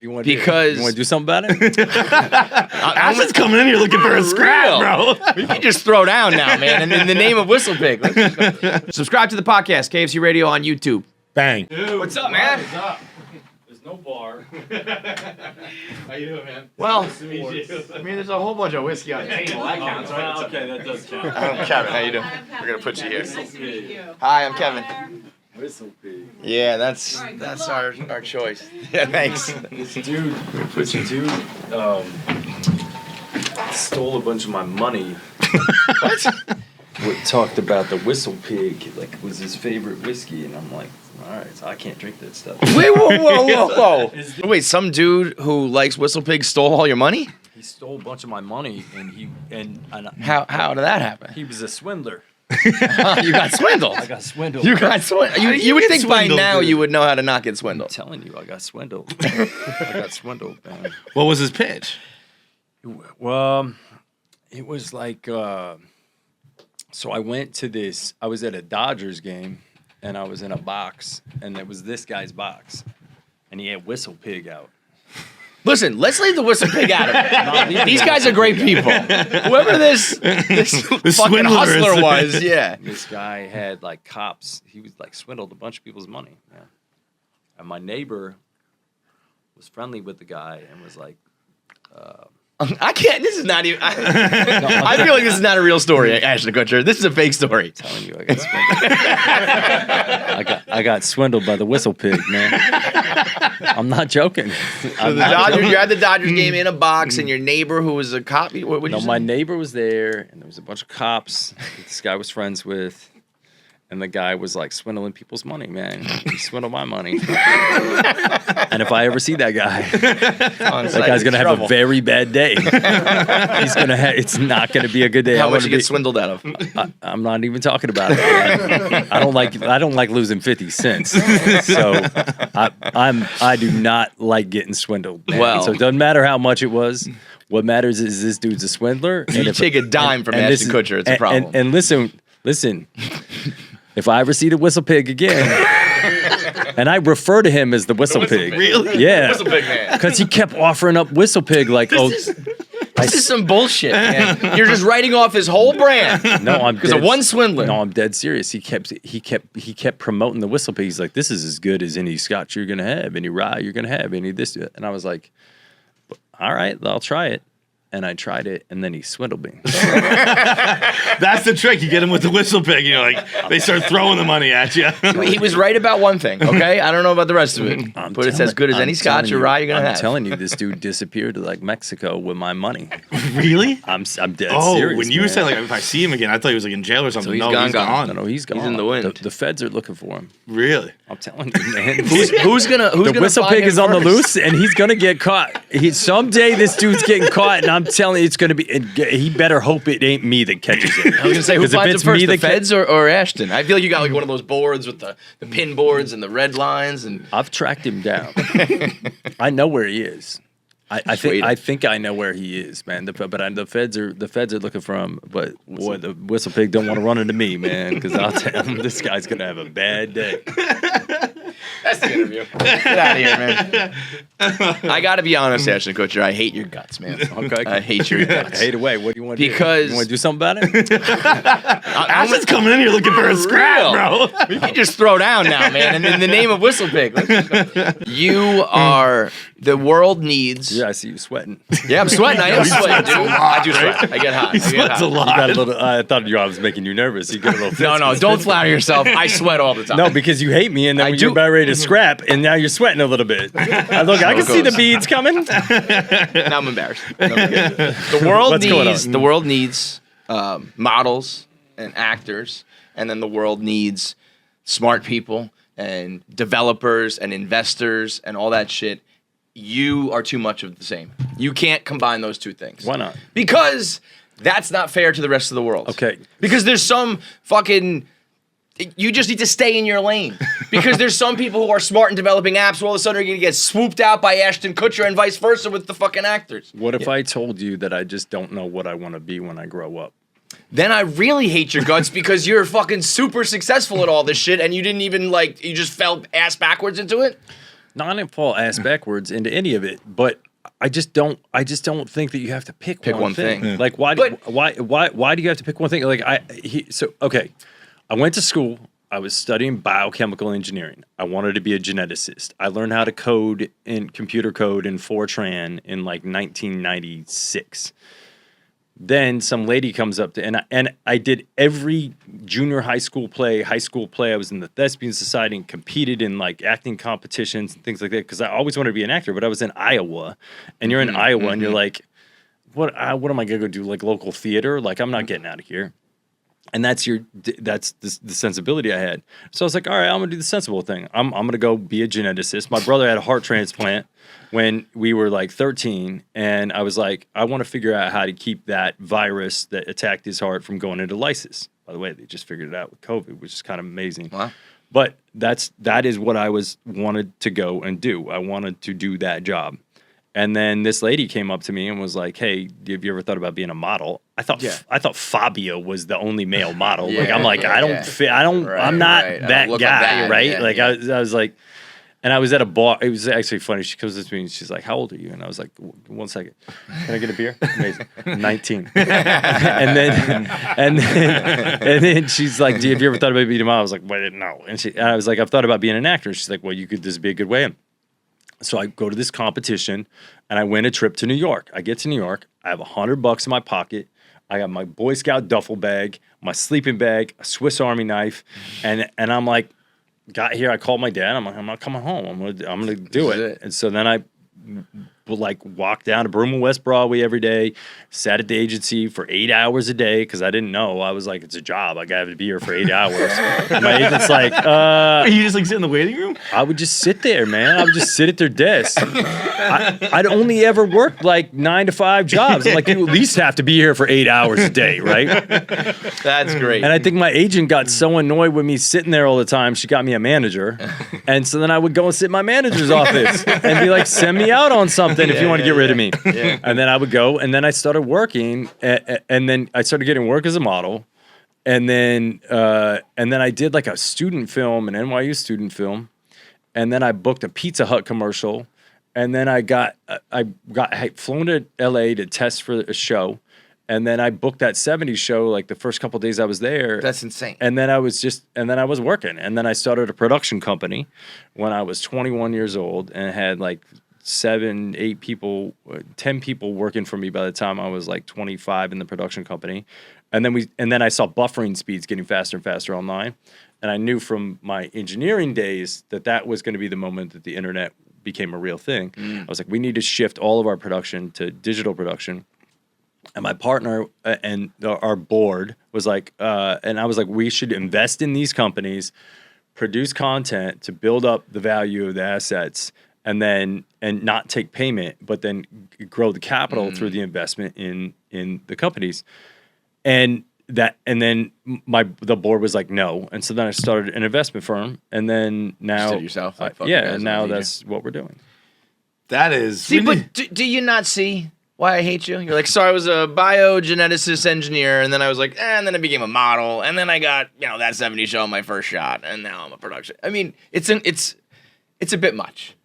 You want because to do something about it? Ashton's coming in here looking for a scrap, bro. You can just throw down now, man. In the name of Whistlepig. Subscribe to the podcast, KFC Radio on YouTube. Bang. Dude, What's up, man? What's up? There's no bar. How you doing, man? Well, Nice to meet you. I mean, there's a whole bunch of whiskey on the table. That counts, right? Oh, okay, that does count. I'm Kevin. How you doing? We're gonna put you here. Nice to meet you. Hi, I'm Kevin. Whistlepig. Yeah, that's our choice. Yeah, thanks. This dude stole a bunch of my money. What? Talked about the Whistlepig, like it was his favorite whiskey, and I'm like, all right, so I can't drink that stuff. Wait, whoa. Wait, some dude who likes Whistlepig stole all your money? He stole a bunch of my money, and How did that happen? he was a swindler. You got swindled. I got swindled. You got swindled. You would think by now you would know how to not get I'm swindled. telling you, I got swindled. I got swindled, man. What was his pitch? Well, it was like, so I went to this, I was at a Dodgers game, and I was in a box, and it was this guy's box, and he had Whistlepig out. Listen, let's leave the Whistlepig out of it. These guys are great people. Whoever this fucking swindler hustler is. was, yeah. This guy had like cops, he was like swindled a bunch of people's money. Yeah. And my neighbor was friendly with the guy and was like, I can't. This is not even. I feel like this is not a real story, Ashton Kutcher. This is a fake story. telling you, I got swindled. I got swindled by the Whistlepig, man. I'm not joking. So the Dodgers, you're at the Dodgers game in a box, and your neighbor, who was a cop, what would you say? My neighbor was there, and there was a bunch of cops that this guy was friends with, and the guy was like swindling people's money, man. He swindled my money. And if I ever see that guy, that guy's gonna have a very bad day. He's gonna have. It's not gonna be a good day. How much you get swindled out of? I'm not even talking about it. Man. I don't like losing 50 cents. So I do not like getting swindled. Man. Well, so it doesn't matter how much it was. What matters is this dude's a swindler. You and take a dime from Ashton Kutcher, it's a problem. And listen. If I ever see the Whistlepig again, and I refer to him as the Whistlepig. Really? Yeah. Whistlepig man. Because he kept offering up Whistlepig like, This is some bullshit, man. You're just writing off his whole brand. No, I'm because of one swindler. No, I'm dead serious. He kept promoting the Whistlepig. He's like, this is as good as any scotch you're gonna have, any rye you're gonna have, any this. And I was like, all right, I'll try it. And I tried it, and then he swindled me. That's the trick. You get him with the Whistlepig, and you're like, they start throwing the money at you. He was right about one thing, okay? I don't know about the rest of it. But it's as good as any scotch or rye you're going to have. I'm telling you, this dude disappeared to like Mexico with my money. Really? I'm dead Oh, serious. when you man. said, like, if I see him again, I thought he was like in jail or something. So he's no, gone, he's gone. gone. No, he's gone. He's in the wind. The feds are looking for him. Really? I'm telling you, man. Who's gonna the find Whistlepig him is on the first? loose, and he's gonna get caught. Someday this dude's getting caught, and I'm telling you, it's gonna be. He better hope it ain't me that catches him. I was gonna say, who 'Cause if finds him it's first, me the that feds or Ashton? I feel like you got like one of those boards with the pin boards and the red lines, and I've tracked him down. I know where he is. I think I know where he is, man. The feds are looking for him. But boy, the Whistlepig don't want to run into me, man, because I'll tell him this guy's gonna have a bad day. that's the interview. Get out of here, man. I got to be honest, Ashton Kutcher. I hate your guts, man. Okay, I hate your guts. Hate away. What do you want to do? Because you want to do something about it? Ashton's coming in here looking for a scrap, bro. You can just throw down now, man. In the name of Whistlepig, you are the world needs. Yeah, I see you sweating. Yeah, I'm sweating. I am sweating, dude. I do sweat. I get hot. He sweats a lot. You got a little. I thought I was making you nervous. You got a little. No, don't flatter yourself. I sweat all the time. No, because you hate me, and then I when do. you're about ready to scrap, and now you're sweating a little bit. I can see the beads coming. Now I'm embarrassed. No, the world What's going needs. on? The world needs models and actors, and then the world needs smart people and developers and investors and all that shit. You are too much of the same. You can't combine those two things. Why not? Because that's not fair to the rest of the world. Okay. Because there's some fucking... You just need to stay in your lane. Because there's some people who are smart in developing apps who all of a sudden are going to get swooped out by Ashton Kutcher and vice versa with the fucking actors. What if I told you that I just don't know what I want to be when I grow up? Then I really hate your guts because you're fucking super successful at all this shit and you didn't even you just fell ass backwards into it? not in fall ass backwards into any of it, but I just don't think that you have to pick one thing. Yeah. Like why do you have to pick one thing? Like okay. I went to school. I was studying biochemical engineering. I wanted to be a geneticist. I learned how to code in computer code in Fortran in like 1996. Then some lady comes up to, and I did every junior high school play. I was in the Thespian Society and competed in like acting competitions and things like that because I always wanted to be an actor. But I was in Iowa, and you're in Iowa, and you're like, what am I gonna go do? Like local theater? Like I'm not getting out of here. And that's the sensibility I had. So I was like, all right, I'm gonna do the sensible thing. I'm gonna go be a geneticist. My brother had a heart transplant when we were like 13, and I was like, I want to figure out how to keep that virus that attacked his heart from going into lysis. By the way, they just figured it out with COVID, which is kind of amazing. Wow. But that is what I wanted to go and do. I wanted to do that job. And then this lady came up to me and was like, "Hey, have you ever thought about being a model?" I thought Fabio was the only male model. Yeah, like I'm like, I don't fit. I'm not that look guy, like that. right? Yeah, like yeah. I was like, and I was at a bar. It was actually funny. She comes up to me and she's like, "How old are you?" And I was like, "1 second. Can I get a beer?" Amazing. 19. and then she's like, "Have you ever thought about being a model?" I was like, "Well, no." And I was like, "I've thought about being an actor." She's like, "Well, this would be a good way in." So I go to this competition and I win a trip to New York. I get to New York. I have $100 in my pocket. I got my Boy Scout duffel bag, my sleeping bag, a Swiss Army knife, and I'm like, got here. I called my dad. I'm like, I'm not coming home. I'm gonna do it. And so then I like walk down to Broomall West Broadway every day, sat at the agency for 8 hours a day because I didn't know. I was like, it's a job. I gotta be here for 8 hours. My agent's like, you just like sit in the waiting room? I would just sit there, man. I would just sit at their desk. I'd only ever worked like 9 to 5 jobs. I'm like, you at least have to be here for 8 hours a day, right? That's great. And I think my agent got so annoyed with me sitting there all the time, she got me a manager. And so then I would go and sit in my manager's office and be like, send me out on something if you want to get rid of me. Yeah. And then I would go, and then I started working, and then I started getting work as a model. And then I did like a student film, an NYU student film. And then I booked a Pizza Hut commercial. And then I had flown to LA to test for a show. And then I booked that 70s show like the first couple of days I was there. That's insane. And then I was working. And then I started a production company when I was 21 years old and had like 7, 8 people, 10 people working for me by the time I was like 25 in the production company. And then I saw buffering speeds getting faster and faster online. And I knew from my engineering days that was going to be the moment that the internet became a real thing. I was like, we need to shift all of our production to digital production. And my partner and our board was like, and I was like, we should invest in these companies, produce content to build up the value of the assets, and not take payment, but then grow the capital through the investment in the companies. And then the board was like, no. And so then I started an investment firm, and then now Just did it yourself, like, fuck you yeah, guys, and now I need that's what we're doing. That is. See, but do you not see why I hate you? You're like, so I was a biogeneticist engineer, and then I was like, and then I became a model, and then I got that 70 show on my first shot, and now I'm a production. I mean, it's a bit much.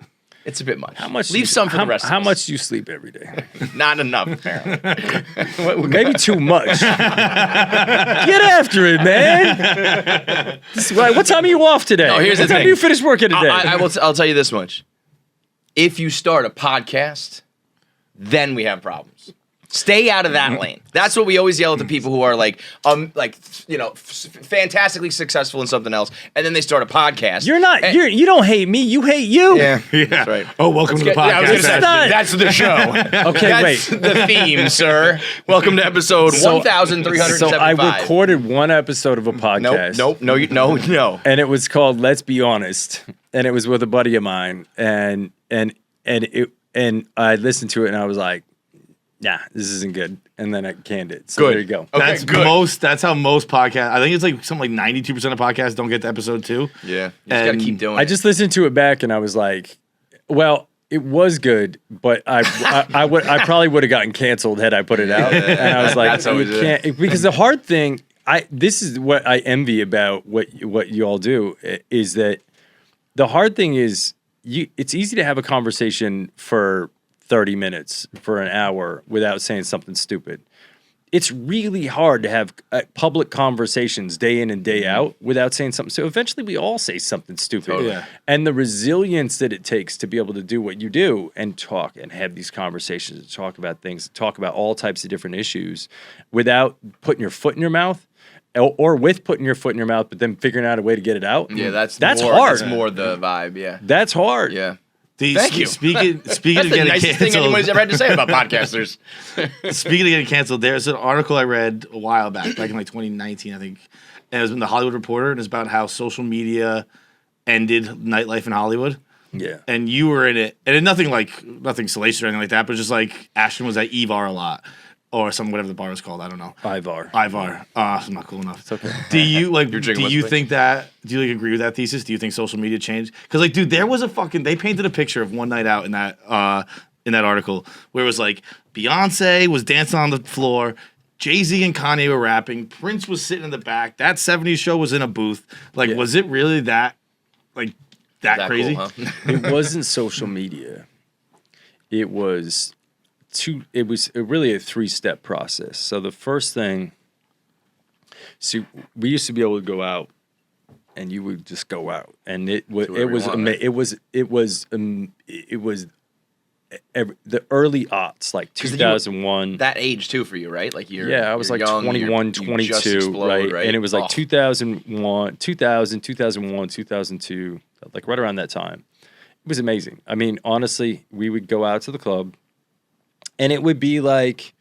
It's a bit much. How much? Leave some for the rest. How of us. much do you sleep every day? Not enough, apparently. Maybe too much. Get after it, man. What time are you off today? No, here's the what time thing. do you finish working today? I'll tell you this much. If you start a podcast, then we have problems. Stay out of that lane. That's what we always yell at the people who are fantastically successful in something else, and then they start a podcast. You're not. You don't hate me. You hate you. Yeah, Yeah. that's right. Oh, welcome to the podcast. I was gonna say, that's the show. Okay, That's the theme, sir. Welcome to episode 1,375. So I recorded one episode of a podcast. No. And it was called "Let's Be Honest," and it was with a buddy of mine, and I listened to it, and I was like, "Nah, this isn't good." And then I canned it. So Good. there you go. Okay, That's good. That's how most podcasts. I think it's like something like 92% of podcasts don't get to episode 2. Yeah, you just gotta And keep doing I it. just listened to it back, and I was like, "Well, it was good, but I probably would have gotten canceled had I put it out." And I was like, That's always "You can't," because the hard thing. This is what I envy about what you all do is that the hard thing is it's easy to have a conversation for 30 minutes, for an hour, without saying something stupid. It's really hard to have public conversations day in and day out without saying something. So eventually we all say something stupid. Totally. Yeah. And the resilience that it takes to be able to do what you do and talk and have these conversations and talk about things, talk about all types of different issues without putting your foot in your mouth or with putting your foot in your mouth, but then figuring out a way to get it out. Yeah, that's more, hard. That's more the vibe. Yeah. That's hard. Yeah. Thank you. Speaking That's of the getting nicest thing canceled, anybody's ever had to say about podcasters. speaking of getting canceled, there's an article I read a while back in like 2019, I think, and it was in the Hollywood Reporter, and it's about how social media ended nightlife in Hollywood. Yeah. And you were in it, and nothing salacious or anything like that, but just like Ashton was at Evar a lot, or some whatever the bar was called. I don't know. Ivar. I'm not cool enough. It's okay. Do you like? You're Do drinking you Whistlepig? think that? Do you like agree with that thesis? Do you think social media changed? Because like, dude, there was they painted a picture of one night out in that article where it was like Beyonce was dancing on the floor. Jay-Z and Kanye were rapping. Prince was sitting in the back. That 70s show was in a booth. Like, Yeah. was it really that crazy? Cool, huh? It wasn't social media. It was really a 3-step process. So the first thing, we used to be able to go out, and you would just go out, and it was the early aughts, like 2001. That age too for you, right? Like I was you're like young, 21, you just 22, explode, right? And it was like Oh. 2001, 2002, like right around that time. It was amazing. I mean, honestly, we would go out to the club, and it would be like,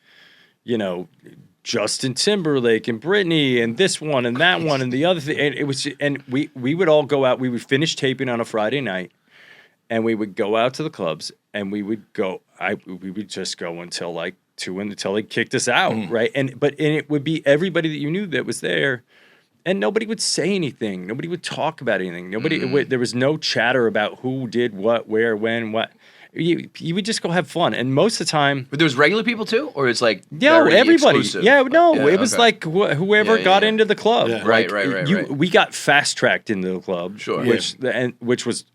Justin Timberlake and Britney and this one and that one and the other thing. And it was, we would all go out. We would finish taping on a Friday night, and we would go out to the clubs, and we would just go until like 2 until they kicked us out, right? And it would be everybody that you knew that was there, and nobody would say anything. Nobody would talk about anything. There was no chatter about who did what, where, when, what. You would just go have fun, and most of the time, But there was regular people too, or it's like everybody. exclusive? Yeah, no, Yeah, it was okay. like whoever Yeah, got yeah. into the club. Yeah. Right, Like, right. We got fast tracked into the club, Sure. which was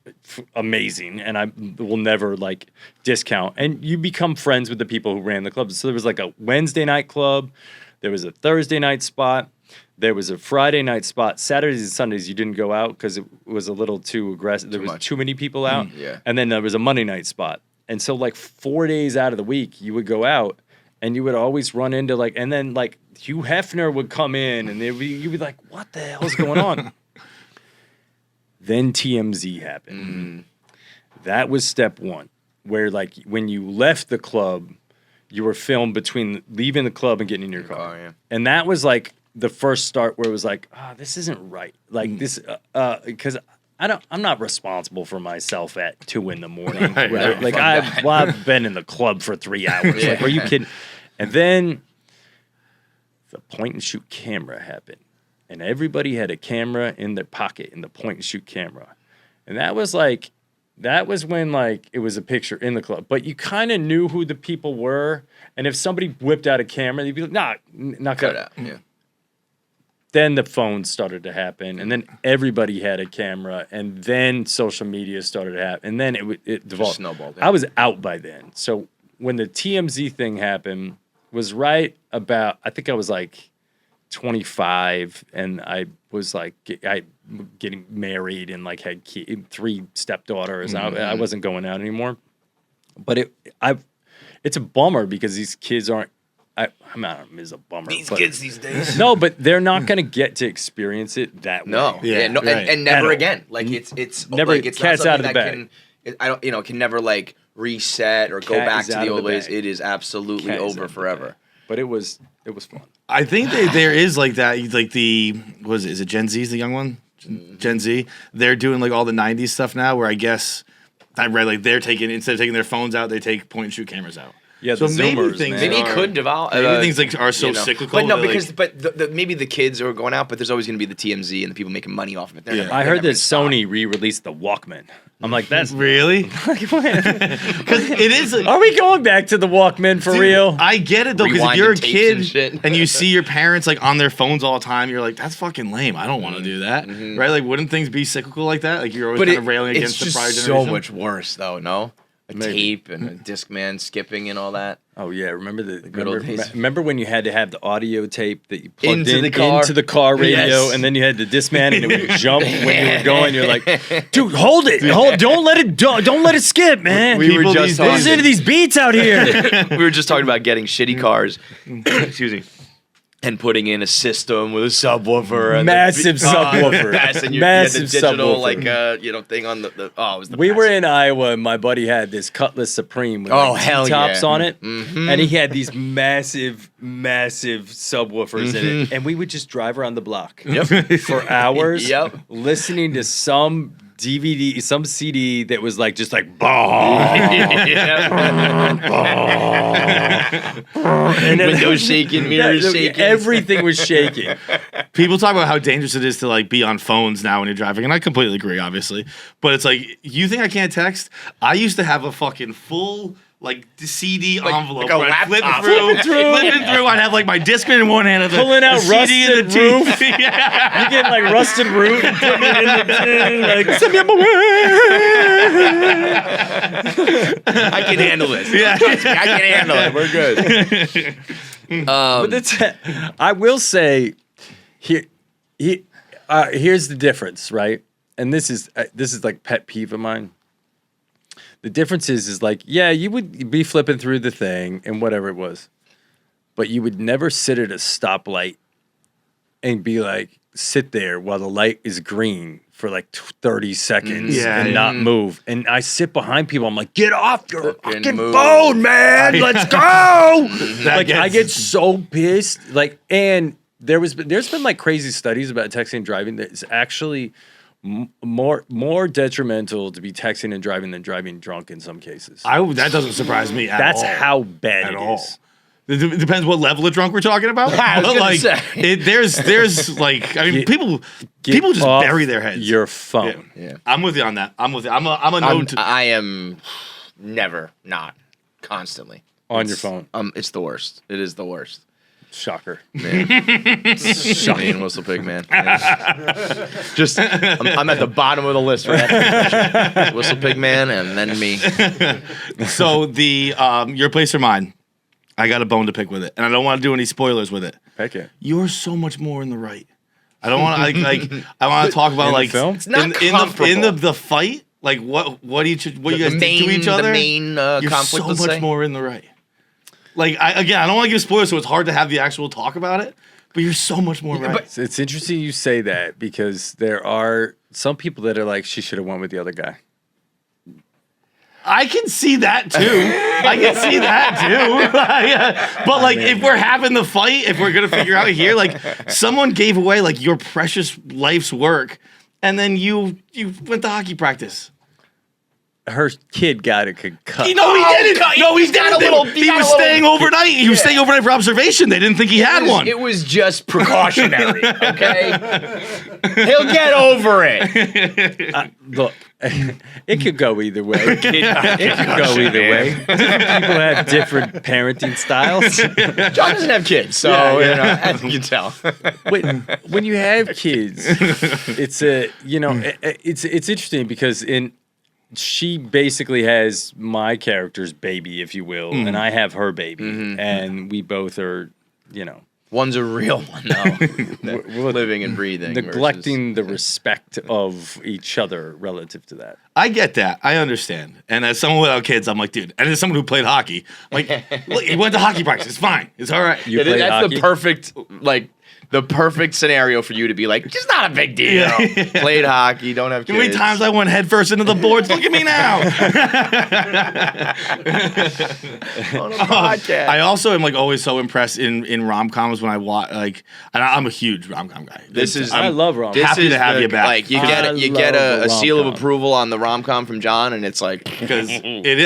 amazing, and I will never like discount. And you become friends with the people who ran the club. So there was like a Wednesday night club, there was a Thursday night spot. There was a Friday night spot. Saturdays and Sundays you didn't go out because it was a little too aggressive. There was much. too many people out. Yeah. And then there was a Monday night spot. And so like 4 days out of the week you would go out, and you would always run into and then like Hugh Hefner would come in, and you'd be like, what the hell's going on? Then TMZ happened. That was step one, where like when you left the club, you were filmed between leaving the club and getting in your car. yeah. And that was like the first start where it was like, this isn't right. Like this, because I'm not responsible for myself at 2 a.m. Right, Right? Like I've been in the club for 3 hours. Like, are you kidding? And then the point and shoot camera happened, and everybody had a camera in their pocket, in the point and shoot camera, and that was when like it was a picture in the club, but you kind of knew who the people were, and if somebody whipped out a camera, you'd be like, nah, not Cut good. out. Yeah. Then the phones started to happen, and then everybody had a camera, and then social media started to happen, and then it devolved. snowballed, yeah. I was out by then. So when the TMZ thing happened, was right about, I think I was like 25, and I was like getting married and like had 3 stepdaughters. I wasn't going out anymore. But it's a bummer because these kids aren't. I'm not. It's a bummer. These kids these days. No, but they're not going to get to experience it that No, way. Yeah, no, right. and At never all. again. Like it's Never- Like, it's cat's not out of the something that bag. can never like reset or go Cat back is to out the of old the ways. bag. It is absolutely Cat is out over of the forever. bag. But it was fun. I think there is like that, like is it Gen Z is the young one? Gen Z. They're doing like all the 90s stuff now, where I guess I read like they're taking, instead of taking their phones out, they take point and shoot cameras out. Yeah, So the maybe Zoomers, things man. Maybe it are- could develop. Maybe things like are so cyclical. But no, that, like- because maybe the kids are going out, but there's always going to be the TMZ and the people making money off of it. They're Yeah. never- I they're heard never that gonna stop. Sony re-released the Walkman. I'm like, that's really because it is. Are we going back to the Walkman for Dude, real? I get it though, because if you're a Rewinding tapes and kid shit. and you see your parents like on their phones all the time, you're like, that's fucking lame. I don't want to do that, right? Like, wouldn't things be cyclical like that? Like, you're always kind of railing against the prior it's just generation. so much worse, though. No, a Maybe. tape and a Discman skipping and all that. Oh yeah, remember good old days. remember when you had to have the audio tape that you plugged Into in the car? into the car radio, Yes. and then you had the Discman, and it would jump when you were going. You're like, dude, hold it, don't let it skip, man. We were People just these talking- days- Listen to these beats out here. We were just talking about getting shitty cars Excuse me. and putting in a system with a subwoofer, and Massive subwoofer. massive, you Massive had the digital subwoofer. thing on the it was the We best. were in Iowa, and my buddy had this Cutlass Supreme with Oh, like hell T-tops yeah. on it, and he had these massive subwoofers in it, and we would just drive around the block for hours, Yep. listening to some DVD, some CD that was like just like, bah, and then Windows shaking, mirrors shaking. everything was shaking. People talk about how dangerous it is to like be on phones now when you're driving, and I completely agree, obviously. But it's like, you think I can't text? I used to have a fucking full like CD envelope like a where I'd flip laptop. flipping through. I'd have like my Discman in one hand, and Pulling out the CD in the Rusted teeth. Roof. Yeah. You getting like rusted root and putting it in the tin, like, send me on my way. I can handle this. Yeah. Trust me, I can handle it. We're good. But it's, I will say, here's the difference, right? And this is like pet peeve of mine. The difference is like, yeah, you would be flipping through the thing and whatever it was, but you would never sit at a stoplight and be like, sit there while the light is green for like 30 seconds Yeah, and yeah. not move. And I sit behind people. I'm like, get off your Fucking fucking move. phone, man. Let's go. Like, I gets- get so pissed. Like, and there's been like crazy studies about texting and driving that is actually more detrimental to be texting and driving than driving drunk in some cases. That doesn't surprise me at That's all. how bad At it all. is. It depends what level of drunk we're talking about. I was But, gonna like, say. there's like, I mean, people Get just off bury their heads. your phone. Yeah. I'm with you on that. I'm with you. I'm a no. I am never not constantly On your phone. It's the worst. It is the worst. Shocker. Man. Shocking, Whistlepig, man. Just, I'm at the bottom of the list for that. Whistlepig, man, and then me. So the your place or mine, I got a bone to pick with it, and I don't want to do any spoilers with it. Heck yeah. You're so much more in the right. I don't want to like I want to talk about In the like film? It's not in comparable. the fight. Like what you guys The did to each other. The main You're conflict, so let's much say. more in the right. Like I don't want to give spoilers, so it's hard to have the actual talk about it. But you're so much more right. It's interesting you say that because there are some people that are like, she should have went with the other guy. I can see that too. I can see that too. Yeah. But like, if we're having the fight, if we're gonna figure out here, like, someone gave away like your precious life's work, and then you went to hockey practice. Her kid got a concussed. No, he didn't. No, he got a didn't. little- He was staying overnight. He was staying overnight for observation. They didn't think he had one. It was just precautionary, okay? He'll get over it. Look, it could go either way. It could go either way. Different people have different parenting styles. John doesn't have kids, so Yeah. you know, as you can tell. When you have kids, it's it's interesting because she basically has my character's baby, if you will, and I have her baby, and we both are, One's a real one, though. we're Living and breathing. neglecting the respect of each other relative to that. I get that. I understand. And as someone without kids, I'm like, dude. And as someone who played hockey, I'm like, look, he went to hockey practice. It's fine. It's all right. You played that's hockey? the perfect the perfect scenario for you to be like, just not a big deal. Played hockey, don't have kids. How many times I went headfirst into the boards? Look at me now. On a podcast. I also am like always so impressed in rom-coms when I watch and I'm a huge rom-com guy. I love rom. This happy is to have you back. Like you I get love a the seal of rom-com. approval on the rom-com from John, and it's like, Because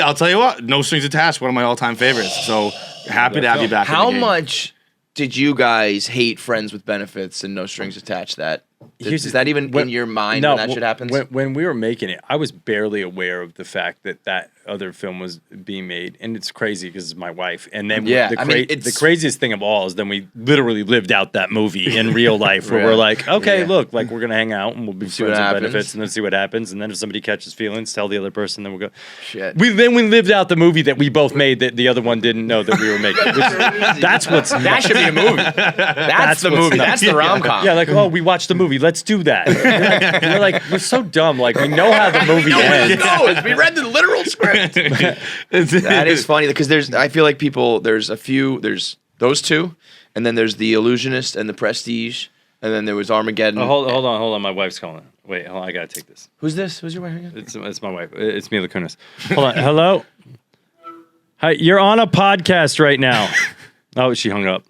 I'll tell you what, No Strings Attached, one of my all-time favorites. So happy to have you back. how in the game. much did you guys hate Friends with Benefits and No Strings Attached? Is that even in your mind when that shit happens? When we were making it, I was barely aware of the fact that other film was being made, and it's crazy because it's my wife. And then the craziest thing of all is then we literally lived out that movie in real life, where we're like, okay, look, like we're gonna hang out and we'll be friends with benefits, and then see what happens. And then if somebody catches feelings, tell the other person, then we'll go. Shit. We lived out the movie that we both made that the other one didn't know that we were making. That should be a movie. That's the movie. That's the rom-com. Yeah, like, oh, we watched the movie. Let's do that. We're so dumb. Like, we know how the movie ends. We read the literal script. That is funny because I feel like there's those two, and then there's The Illusionist and The Prestige, and then there was Armageddon. Oh, hold on. My wife's calling. Wait, hold on. I gotta take this. Who's this? Who's your wife again? It's my wife. It's Mila Kunis. Hold on. Hello. Hi. You're on a podcast right now. Oh, she hung up.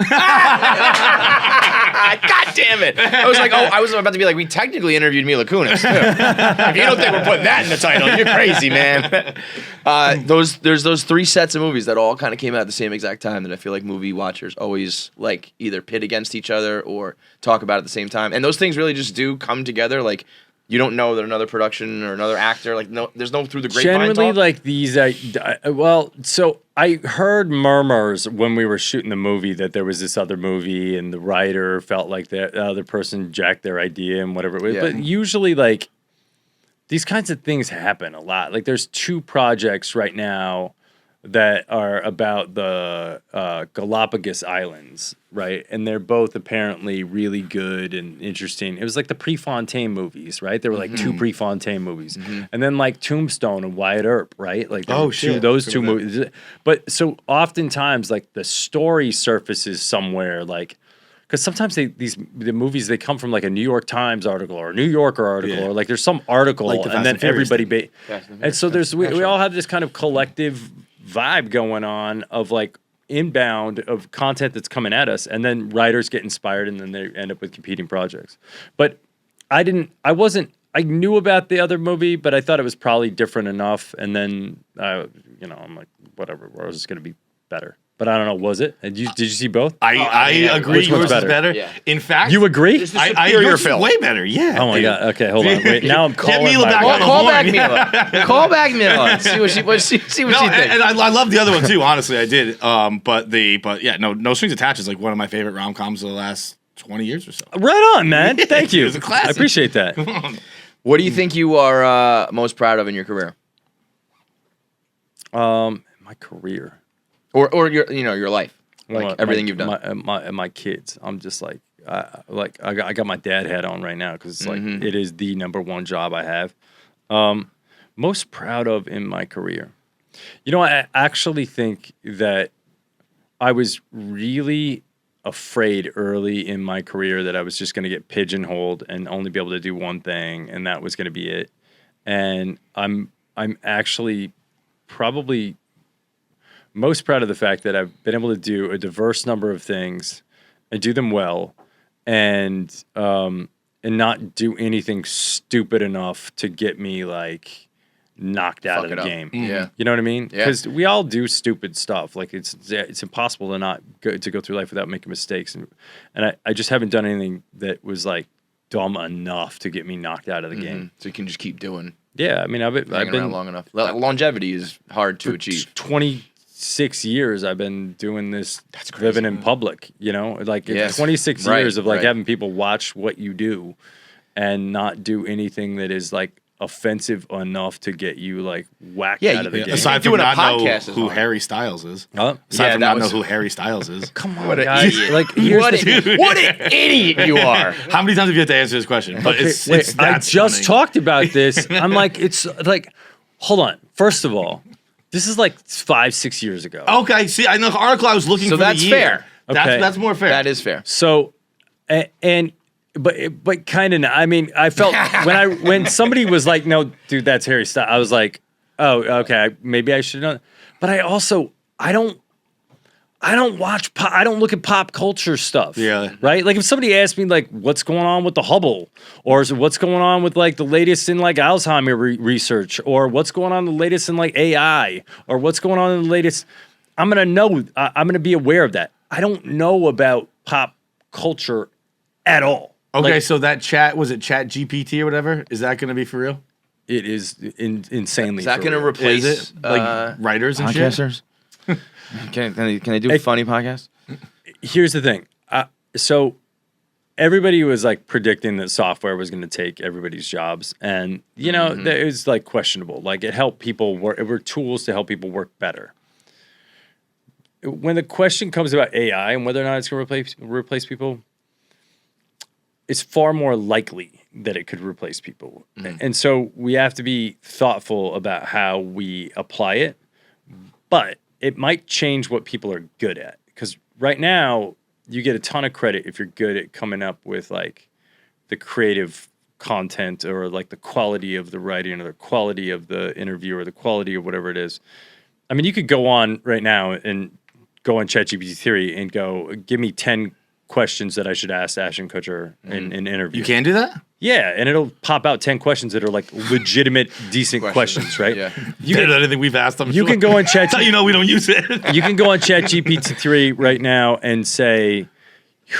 God damn it! I was about to be like, we technically interviewed Mila Kunis too. If you don't think we're putting that in the title, you're crazy, man. There's those three sets of movies that all kind of came out at the same exact time that I feel like movie watchers always like either pit against each other or talk about at the same time. And those things really just do come together. Like, you don't know that another production or another actor, like, no, there's no through the grapevine Generally, talk. like these, so I heard murmurs when we were shooting the movie that there was this other movie and the writer felt like the other person jacked their idea and whatever it was. Yeah. But usually, like, these kinds of things happen a lot. Like, there's 2 projects right now that are about the Galapagos Islands, right? And they're both apparently really good and interesting. It was like the Prefontaine movies, right? There were like 2 Prefontaine movies. And then like Tombstone and Wyatt Earp, right? Like those two movies. But so oftentimes like the story surfaces somewhere, like, because sometimes the movies, they come from like a New York Times article or a New Yorker article, or like there's some article, Like the and then Fast and Furious everybody thing. and so we all have this kind of collective vibe going on of like inbound of content that's coming at us, and then writers get inspired and then they end up with competing projects. But I knew about the other movie, but I thought it was probably different enough, and then I'm like, whatever, or is this going to be better? But I don't know, was it? Did you see both? I agree. Which one's Yours is better. Yeah. In fact, You agree? yours is way better. Yeah. Oh my god. Okay, hold on. Wait, now I'm calling Mila my back wife. on the Call horn. back Mila. Call back Mila. See what she thinks. And I love the other one too. Honestly, I did. No Strings Attached is like one of my favorite rom-coms of the last 20 years or so. Right on, man. Thank you. It's a classic. I appreciate that. What do you think you are most proud of in your career, My career. or your life, like Well, everything you've done? My kids. I'm just like, I got my dad hat on right now because it's like it is the #1 job I have. Most proud of in my career. I actually think that I was really afraid early in my career that I was just going to get pigeonholed and only be able to do one thing, and that was going to be it. And I'm actually probably most proud of the fact that I've been able to do a diverse number of things and do them well, and not do anything stupid enough to get me like knocked out of the game. Yeah. You know what I mean? Yeah. Because we all do stupid stuff. Like it's impossible to not go through life without making mistakes, and I just haven't done anything that was like dumb enough to get me knocked out of the game. So you can just keep doing. Yeah, I mean I've Hanging been around long enough. Longevity is hard to achieve. 26 years I've been doing this, living in public, like Yes. 26 Right, years of like right. having people watch what you do and not do anything that is like offensive enough to get you like whacked out of the game. Aside from Doing a not know podcast is who hard. Harry Styles is. Huh? Aside Yeah, from that not was- know who Harry Styles is. Come on, What an guys. idiot. Like here's What an idiot you are. How many times have you had to answer this question? But it's Wait, I that's just funny. talked about this. I'm like, it's like, hold on. First of all, this is like 5-6 years ago. Okay, see, I know the article I was looking So for. that's the year. fair. Okay. That's more fair. That is fair. So But kind of. I mean, I felt when somebody was like, "No, dude, that's Harry Styles," I was like, "Oh, okay, maybe I should know." But I don't watch. I don't look at pop culture stuff. Yeah. Right. Like if somebody asked me like, "What's going on with the Hubble?" or is it what's going on with like the latest in like Alzheimer research, or what's going on the latest in like AI, or what's going on in the latest, I'm gonna know. I'm gonna be aware of that. I don't know about pop culture at all. Okay, Like, so that was it ChatGPT or whatever? Is that going to be for real? it is insanely. Is that for going to real. replace Is it like writers and shit? podcasters? Can they do funny podcasts? Here's the thing. So everybody was like predicting that software was going to take everybody's jobs, and it was like questionable. Like it helped people work. It were tools to help people work better. When the question comes about AI and whether or not it's going to replace people, it's far more likely that it could replace people. And so we have to be thoughtful about how we apply it, but it might change what people are good at. Because right now, you get a ton of credit if you're good at coming up with like the creative content or like the quality of the writing or the quality of the interview or the quality of whatever it is. I mean, you could go on right now and go on ChatGPT theory and go, give me 10 questions that I should ask Ashton Kutcher in an interview. You can do that? Yeah, and it'll pop out 10 questions that are like legitimate, decent questions, right? Yeah. You Better can, than anything we've asked them. you can go on That's how you know we don't use it. You can go on ChatGPT 3 right now and say,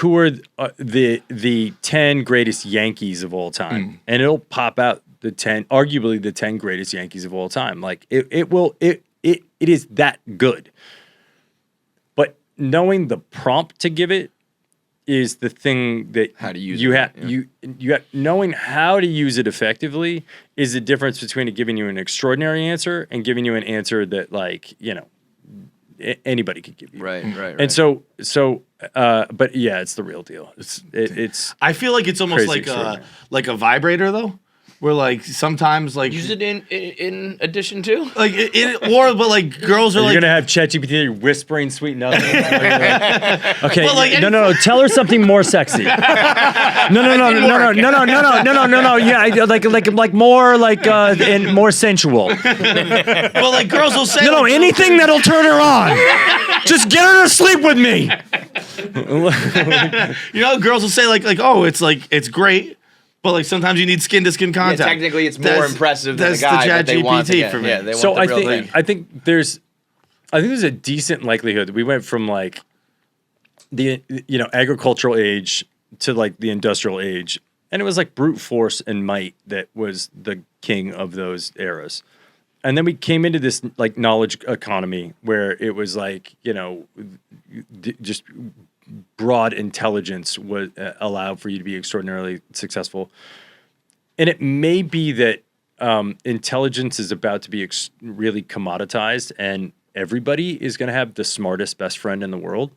who are the 10 greatest Yankees of all time? And it'll pop out arguably the 10 greatest Yankees of all time. Like it is that good. But knowing the prompt to give it is the thing that How to use you it, have yeah. you have knowing how to use it effectively is the difference between it giving you an extraordinary answer and giving you an answer that like anybody could give you. Right. And so but yeah, it's the real deal. It's I feel like it's almost Crazy like a vibrator though, where like sometimes like Use it in addition to? like but like girls are you're like gonna have ChatGPT whispering sweet nothings. Okay, Well, like, no. Tell her something more sexy. No. Yeah, like more like and more sensual. well like girls will say No, anything that'll turn her on. Just get her to sleep with me. girls will say like oh it's great. But like sometimes you need skin to skin contact. Yeah, technically, it's more impressive than the guy That's that they want to ChatGPT get. for me. Yeah, they want So the real thing. I think there's a decent likelihood that we went from like the agricultural age to like the industrial age, and it was like brute force and might that was the king of those eras. And then we came into this like knowledge economy where it was like just broad intelligence was allowed for you to be extraordinarily successful. And it may be that intelligence is about to be really commoditized and everybody is going to have the smartest best friend in the world.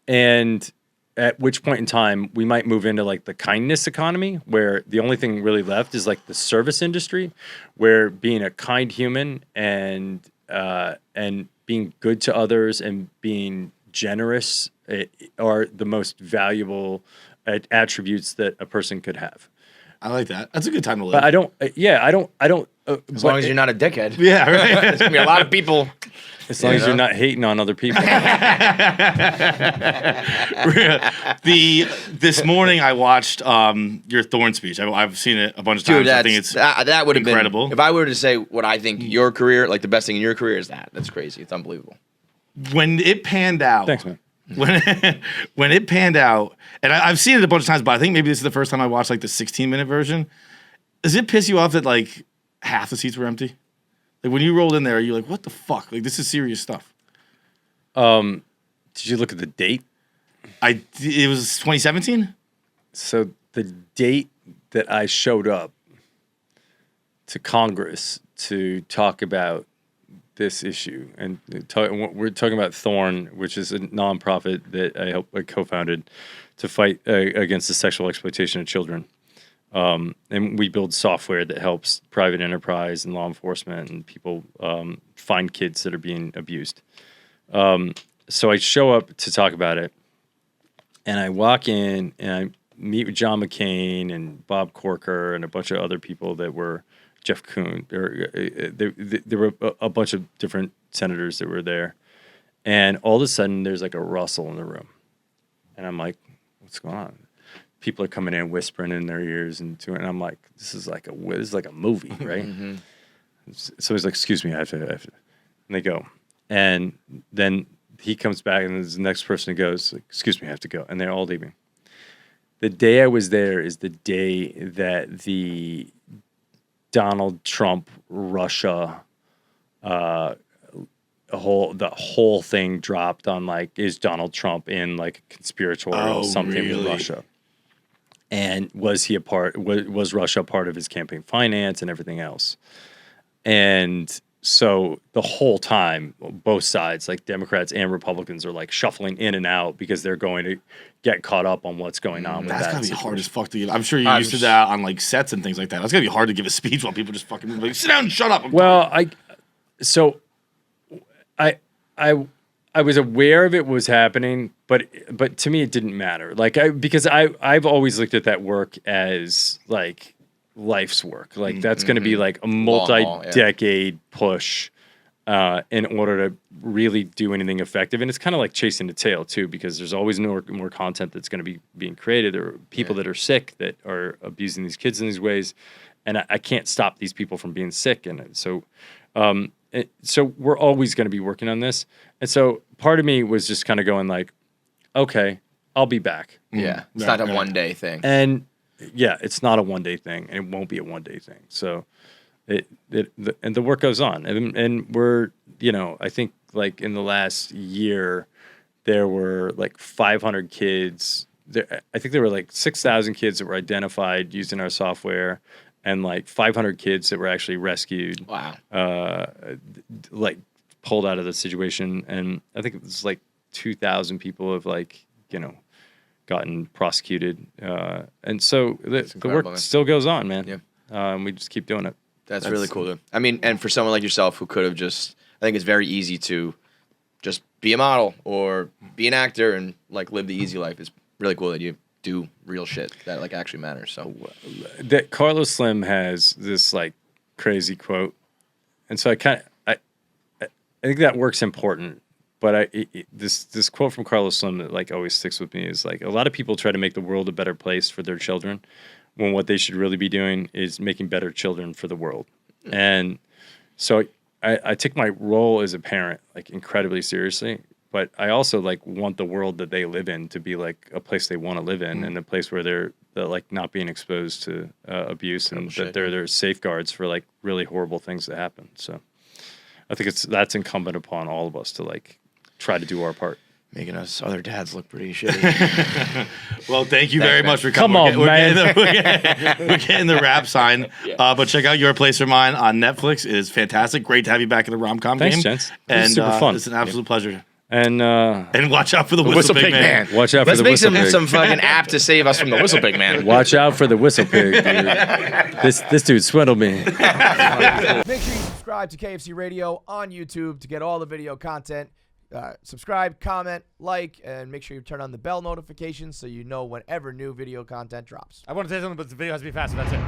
And at which point in time we might move into like the kindness economy where the only thing really left is like the service industry where being a kind human and being good to others and being generous are the most valuable attributes that a person could have. I like that. That's a good time to live. But I don't. As long as you're not a dickhead. yeah, right. There's going to be a lot of people. As long as you're not hating on other people. This morning I watched your Thorn speech. I've seen it a bunch of times. Dude, I think it's that would have been incredible. If I were to say what I think your career, like the best thing in your career is that's crazy. It's unbelievable. When it panned out. Thanks, man. When it panned out, and I've seen it a bunch of times, but I think maybe this is the first time I watched like the 16-minute version. Does it piss you off that like half the seats were empty? Like when you rolled in there, you're like, what the fuck? Like this is serious stuff. Did you look at the date? It was 2017. So the date that I showed up to Congress to talk about this issue, and we're talking about Thorn, which is a nonprofit that I co-founded to fight against the sexual exploitation of children. And we build software that helps private enterprise and law enforcement and people find kids that are being abused. So I show up to talk about it, And I walk in and I meet with John McCain and Bob Corker and a bunch of other people that were Jeff Kuhn. There were a bunch of different senators that were there. And all of a sudden, there's like a rustle in the room. And I'm like, what's going on? People are coming in, whispering in their ears. And I'm like, this is like a movie, right? Mm-hmm. So he's like, excuse me, I have to. And they go. And then he comes back, and there's the next person who goes, excuse me, I have to go. And they're all leaving. The day I was there is the day that the Donald Trump Russia the whole thing dropped on like, is Donald Trump in like a conspiratorial something with Russia? And was Russia part of his campaign finance and everything else? And so the whole time, both sides, like Democrats and Republicans, are like shuffling in and out because they're going to get caught up on what's going on with that. That's gotta be hard as fuck to give. I'm sure you're used to that on like sets and things like that. That's gotta be hard to give a speech while people just fucking like, sit down and shut up. I was aware of it was happening, but to me it didn't matter. Like because I've always looked at that work as like life's work. Like that's going to be like a multi-decade push in order to really do anything effective. And it's kind of like chasing the tail too, because there's always more content that's going to be being created. There are people that are sick that are abusing these kids in these ways, and I can't stop these people from being sick. And so we're always going to be working on this. And so part of me was just kind of going like, okay, I'll be back. Yeah, it's not a one-day thing. And yeah, it's not a one-day thing, and it won't be a one-day thing. So and the work goes on. And we're, I think like in the last year, there were like 500 kids. I think there were like 6,000 kids that were identified using our software, and like 500 kids that were actually rescued. Wow. Like pulled out of the situation. And I think it was like 2,000 people have like, gotten prosecuted. And so the work still goes on, man. Yeah. We just keep doing it. That's really cool, dude. I mean, and for someone like yourself who could have I think it's very easy to just be a model or be an actor and like live the easy life. It's really cool that you do real shit that like actually matters. So that Carlos Slim has this like crazy quote. And so I think that work's important. But this quote from Carlos Slim that like always sticks with me is like, a lot of people try to make the world a better place for their children, when what they should really be doing is making better children for the world. And so I take my role as a parent like incredibly seriously, but I also like want the world that they live in to be like a place they want to live in, and a place where they're like not being exposed to abuse, and that there's safeguards for like really horrible things that happen. So I think that's incumbent upon all of us to like try to do our part. Making us other dads look pretty shitty. Well, thank you very much for coming. Come on, man. We're getting the rap sign. But check out Your Place or Mine on Netflix. It is fantastic. Great to have you back in the rom-com game. Thanks, gents. And super fun. It's an absolute pleasure. And watch out for the Whistlepig Man. Watch out for the Let's Whistlepig. make some fucking app to save us from the Whistlepig Man. Watch out for the Whistlepig, dude. This dude swindled me. Make sure you subscribe to KFC Radio on YouTube to get all the video content. Subscribe, comment, like, and make sure you turn on the bell notifications so you know whenever new video content drops. I want to say something, but the video has to be faster. That's it.